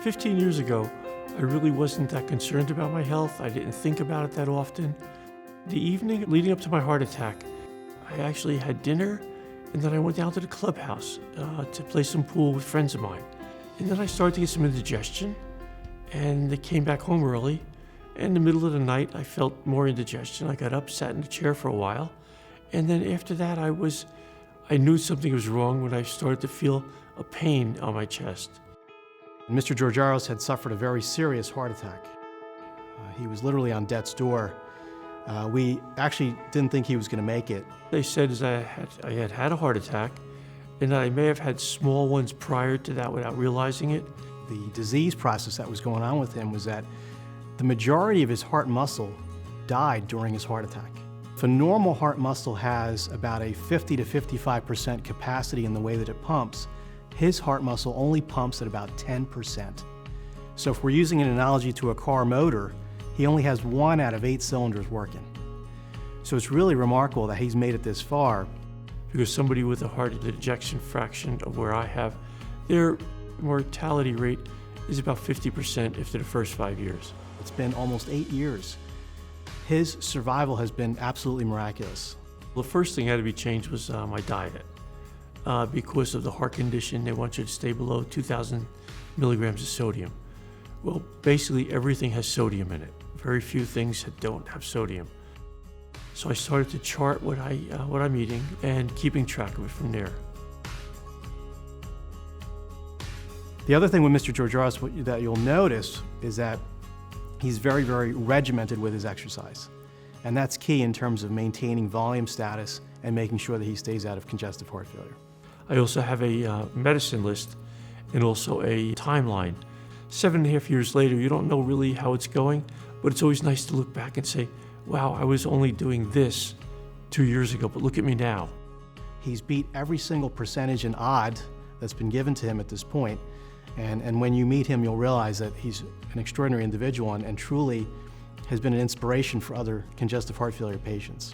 15 years ago, I really wasn't that concerned about my health. I didn't think about it that often. The evening leading up to my heart attack, I actually had dinner, and then I went down to the clubhouse to play some pool with friends of mine. And then I started to get some indigestion, and I came back home early. In the middle of the night, I felt more indigestion. I got up, sat in the chair for a while, and then after that, I knew something was wrong when I started to feel a pain on my chest. Mr. Georgaros had suffered a very serious heart attack. He was literally on death's door. We actually didn't think he was going to make it. They said I had a heart attack, and that I may have had small ones prior to that without realizing it. The disease process that was going on with him was that the majority of his heart muscle died during his heart attack. If a normal heart muscle has about a 50 to 55% capacity in the way that it pumps, his heart muscle only pumps at about 10%. So if we're using an analogy to a car motor, he only has 1 out of 8 cylinders working. So it's really remarkable that he's made it this far. Because somebody with a heart ejection fraction of where I have, their mortality rate is about 50% after the first 5 years. It's been almost 8 years. His survival has been absolutely miraculous. The first thing that had to be changed was my diet. Because of the heart condition, they want you to stay below 2,000 milligrams of sodium. Well, basically everything has sodium in it. Very few things that don't have sodium. So I started to chart what I'm eating and keeping track of it from there. The other thing with Mr. Georgaros that you'll notice is that he's very, very regimented with his exercise. And that's key in terms of maintaining volume status and making sure that he stays out of congestive heart failure. I also have a medicine list and also a timeline. 7.5 years later, you don't know really how it's going, but it's always nice to look back and say, wow, I was only doing this 2 years ago, but look at me now. He's beat every single percentage and odd that's been given to him at this point. And when you meet him, you'll realize that he's an extraordinary individual and truly has been an inspiration for other congestive heart failure patients.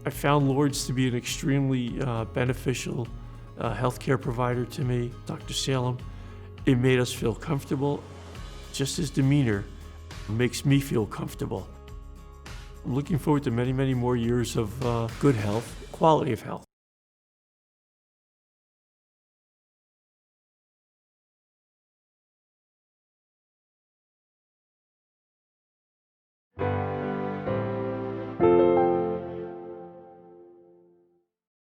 I found Lourdes to be an extremely beneficial healthcare provider to me, Dr. Salem. It made us feel comfortable. Just his demeanor makes me feel comfortable. I'm looking forward to many, many more years of good health, quality of health.